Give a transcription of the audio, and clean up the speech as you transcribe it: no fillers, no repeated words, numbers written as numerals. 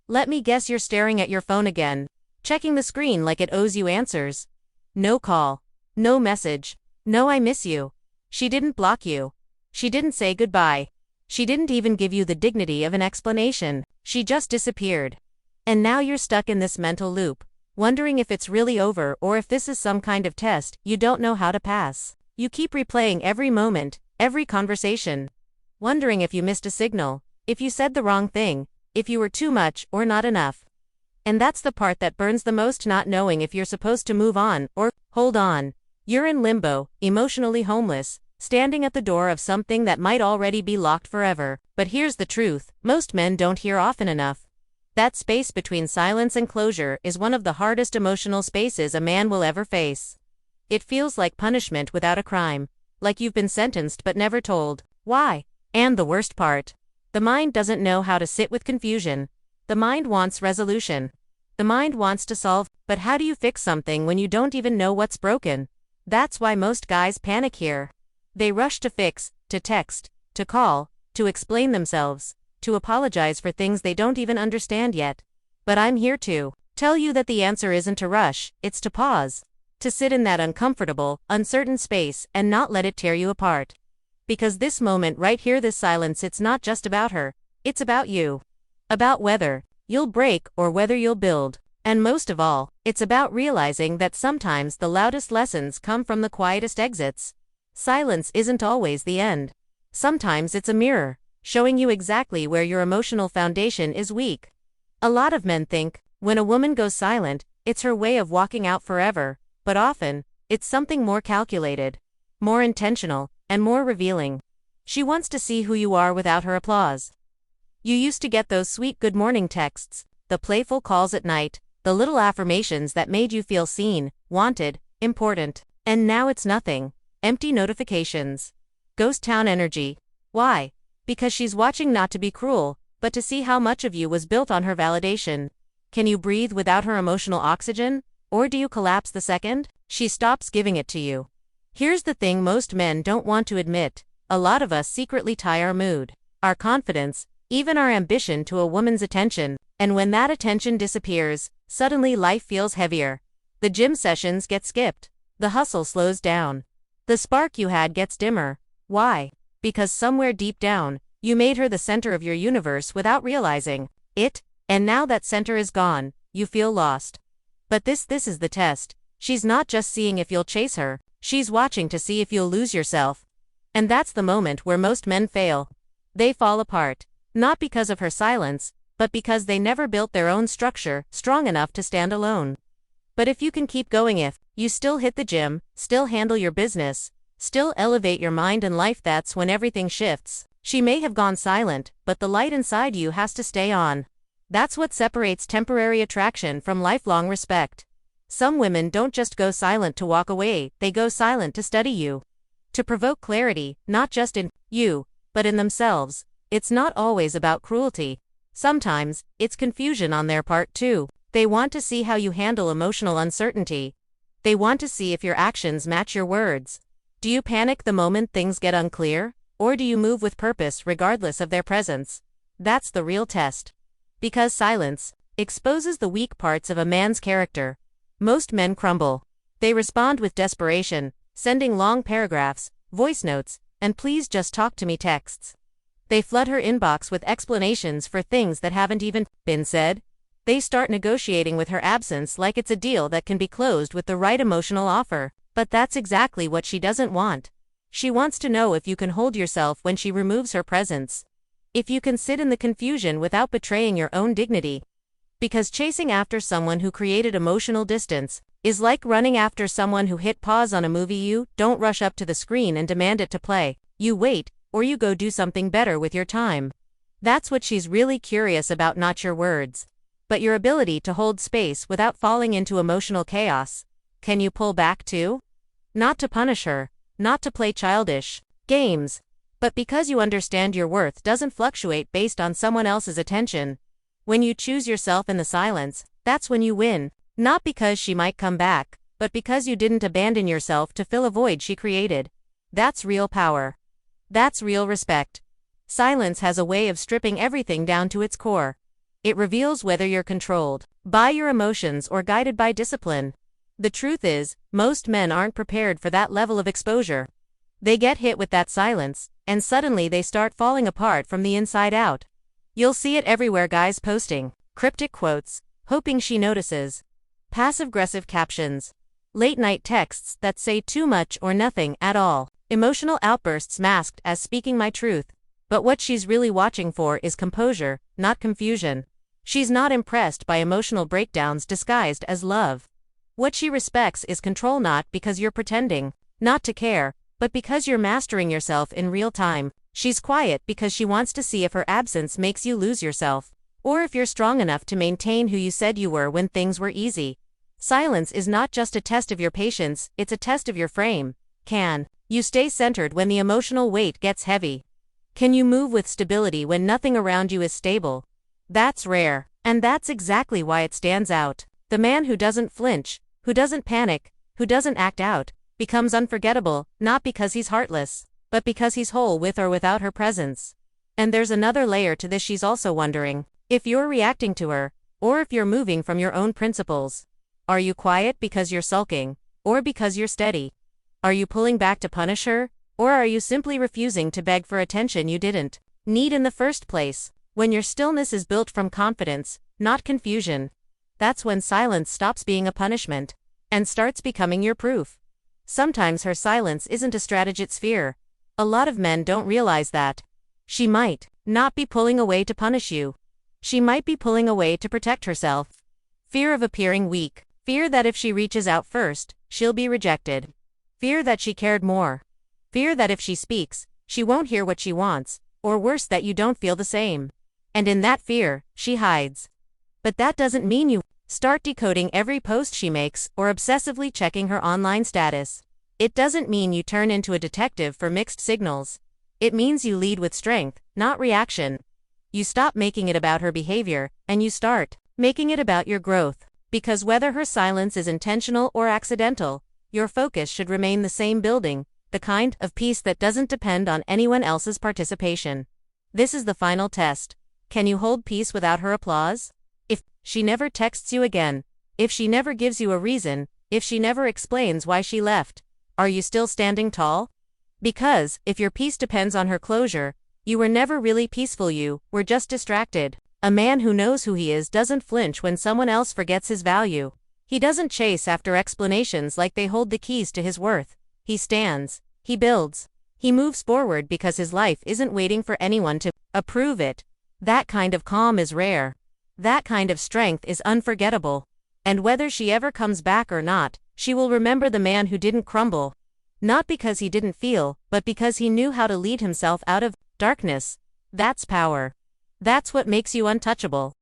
Let me guess, you're staring at your phone again, checking the screen like it owes you answers. No call. No message. No I miss you. She didn't block you. She didn't say goodbye. She didn't even give you the dignity of an explanation. She just disappeared. And now you're stuck in this mental loop, wondering if it's really over or if this is some kind of test you don't know how to pass. You keep replaying every moment, every conversation, wondering if you missed a signal, if you said the wrong thing, if you were too much or not enough. And that's the part that burns the most, not knowing if you're supposed to move on or hold on. You're in limbo, emotionally homeless, standing at the door of something that might already be locked forever. But here's the truth, most men don't hear often enough. That space between silence and closure is one of the hardest emotional spaces a man will ever face. It feels like punishment without a crime, like you've been sentenced but never told why. And the worst part, the mind doesn't know how to sit with confusion. The mind wants resolution. The mind wants to solve, but how do you fix something when you don't even know what's broken? That's why most guys panic here. They rush to fix, to text, to call, to explain themselves, to apologize for things they don't even understand yet. But I'm here to tell you that the answer isn't to rush, it's to pause. To sit in that uncomfortable, uncertain space and not let it tear you apart. Because this moment right here, this silence, it's not just about her, it's about you. About whether you'll break or whether you'll build. And most of all, it's about realizing that sometimes the loudest lessons come from the quietest exits. Silence isn't always the end. Sometimes it's a mirror, showing you exactly where your emotional foundation is weak. A lot of men think, when a woman goes silent, it's her way of walking out forever, but often, it's something more calculated, more intentional, and more revealing. She wants to see who you are without her applause. You used to get those sweet good morning texts, the playful calls at night, the little affirmations that made you feel seen, wanted, important. And now it's nothing. Empty notifications. Ghost town energy. Why? Because she's watching, not to be cruel, but to see how much of you was built on her validation. Can you breathe without her emotional oxygen? Or do you collapse the second she stops giving it to you? Here's the thing most men don't want to admit. A lot of us secretly tie our mood, our confidence, even our ambition to a woman's attention. And when that attention disappears, suddenly life feels heavier. The gym sessions get skipped. The hustle slows down. The spark you had gets dimmer. Why? Because somewhere deep down, you made her the center of your universe without realizing it, and now that center is gone, you feel lost. But this is the test. She's not just seeing if you'll chase her, she's watching to see if you'll lose yourself. And that's the moment where most men fail. They fall apart, not because of her silence, but because they never built their own structure strong enough to stand alone. But if you can keep going, if you still hit the gym, still handle your business, still elevate your mind and life, that's when everything shifts. She may have gone silent, but the light inside you has to stay on. That's what separates temporary attraction from lifelong respect. Some women don't just go silent to walk away, they go silent to study you. To provoke clarity, not just in you, but in themselves. It's not always about cruelty. Sometimes, it's confusion on their part too. They want to see how you handle emotional uncertainty. They want to see if your actions match your words. Do you panic the moment things get unclear? Or do you move with purpose regardless of their presence? That's the real test. Because silence exposes the weak parts of a man's character. Most men crumble. They respond with desperation, sending long paragraphs, voice notes, and please just talk to me texts. They flood her inbox with explanations for things that haven't even been said. They start negotiating with her absence like it's a deal that can be closed with the right emotional offer. But that's exactly what she doesn't want. She wants to know if you can hold yourself when she removes her presence. If you can sit in the confusion without betraying your own dignity. Because chasing after someone who created emotional distance is like running after someone who hit pause on a movie. You don't rush up to the screen and demand it to play. You wait, or you go do something better with your time. That's what she's really curious about, not your words, but your ability to hold space without falling into emotional chaos. Can you pull back too? Not to punish her, not to play childish games, but because you understand your worth doesn't fluctuate based on someone else's attention. When you choose yourself in the silence, that's when you win. Not because she might come back, but because you didn't abandon yourself to fill a void she created. That's real power. That's real respect. Silence has a way of stripping everything down to its core. It reveals whether you're controlled by your emotions or guided by discipline. The truth is, most men aren't prepared for that level of exposure. They get hit with that silence, and suddenly they start falling apart from the inside out. You'll see it everywhere, guys posting cryptic quotes, hoping she notices. Passive-aggressive captions. Late-night texts that say too much or nothing at all. Emotional outbursts masked as speaking my truth. But what she's really watching for is composure, not confusion. She's not impressed by emotional breakdowns disguised as love. What she respects is control, not because you're pretending not to care, but because you're mastering yourself in real time. She's quiet because she wants to see if her absence makes you lose yourself, or if you're strong enough to maintain who you said you were when things were easy. Silence is not just a test of your patience, it's a test of your frame. Can you stay centered when the emotional weight gets heavy? Can you move with stability when nothing around you is stable? That's rare, and that's exactly why it stands out. The man who doesn't flinch, who doesn't panic, who doesn't act out, becomes unforgettable, not because he's heartless, but because he's whole with or without her presence. And there's another layer to this. She's also wondering if you're reacting to her, or if you're moving from your own principles. Are you quiet because you're sulking, or because you're steady? Are you pulling back to punish her, or are you simply refusing to beg for attention you didn't need in the first place? When your stillness is built from confidence, not confusion, that's when silence stops being a punishment and starts becoming your proof. Sometimes her silence isn't a strategy, it's fear. A lot of men don't realize that. She might not be pulling away to punish you. She might be pulling away to protect herself. Fear of appearing weak. Fear that if she reaches out first, she'll be rejected. Fear that she cared more. Fear that if she speaks, she won't hear what she wants, or worse, that you don't feel the same. And in that fear, she hides. But that doesn't mean you start decoding every post she makes or obsessively checking her online status. It doesn't mean you turn into a detective for mixed signals. It means you lead with strength, not reaction. You stop making it about her behavior, and you start making it about your growth. Because whether her silence is intentional or accidental, your focus should remain the same: building the kind of peace that doesn't depend on anyone else's participation. This is the final test. Can you hold peace without her applause? If she never texts you again, if she never gives you a reason, if she never explains why she left, are you still standing tall? Because if your peace depends on her closure, you were never really peaceful, you were just distracted. A man who knows who he is doesn't flinch when someone else forgets his value. He doesn't chase after explanations like they hold the keys to his worth. He stands. He builds. He moves forward because his life isn't waiting for anyone to approve it. That kind of calm is rare. That kind of strength is unforgettable. And whether she ever comes back or not, she will remember the man who didn't crumble. Not because he didn't feel, but because he knew how to lead himself out of darkness. That's power. That's what makes you untouchable.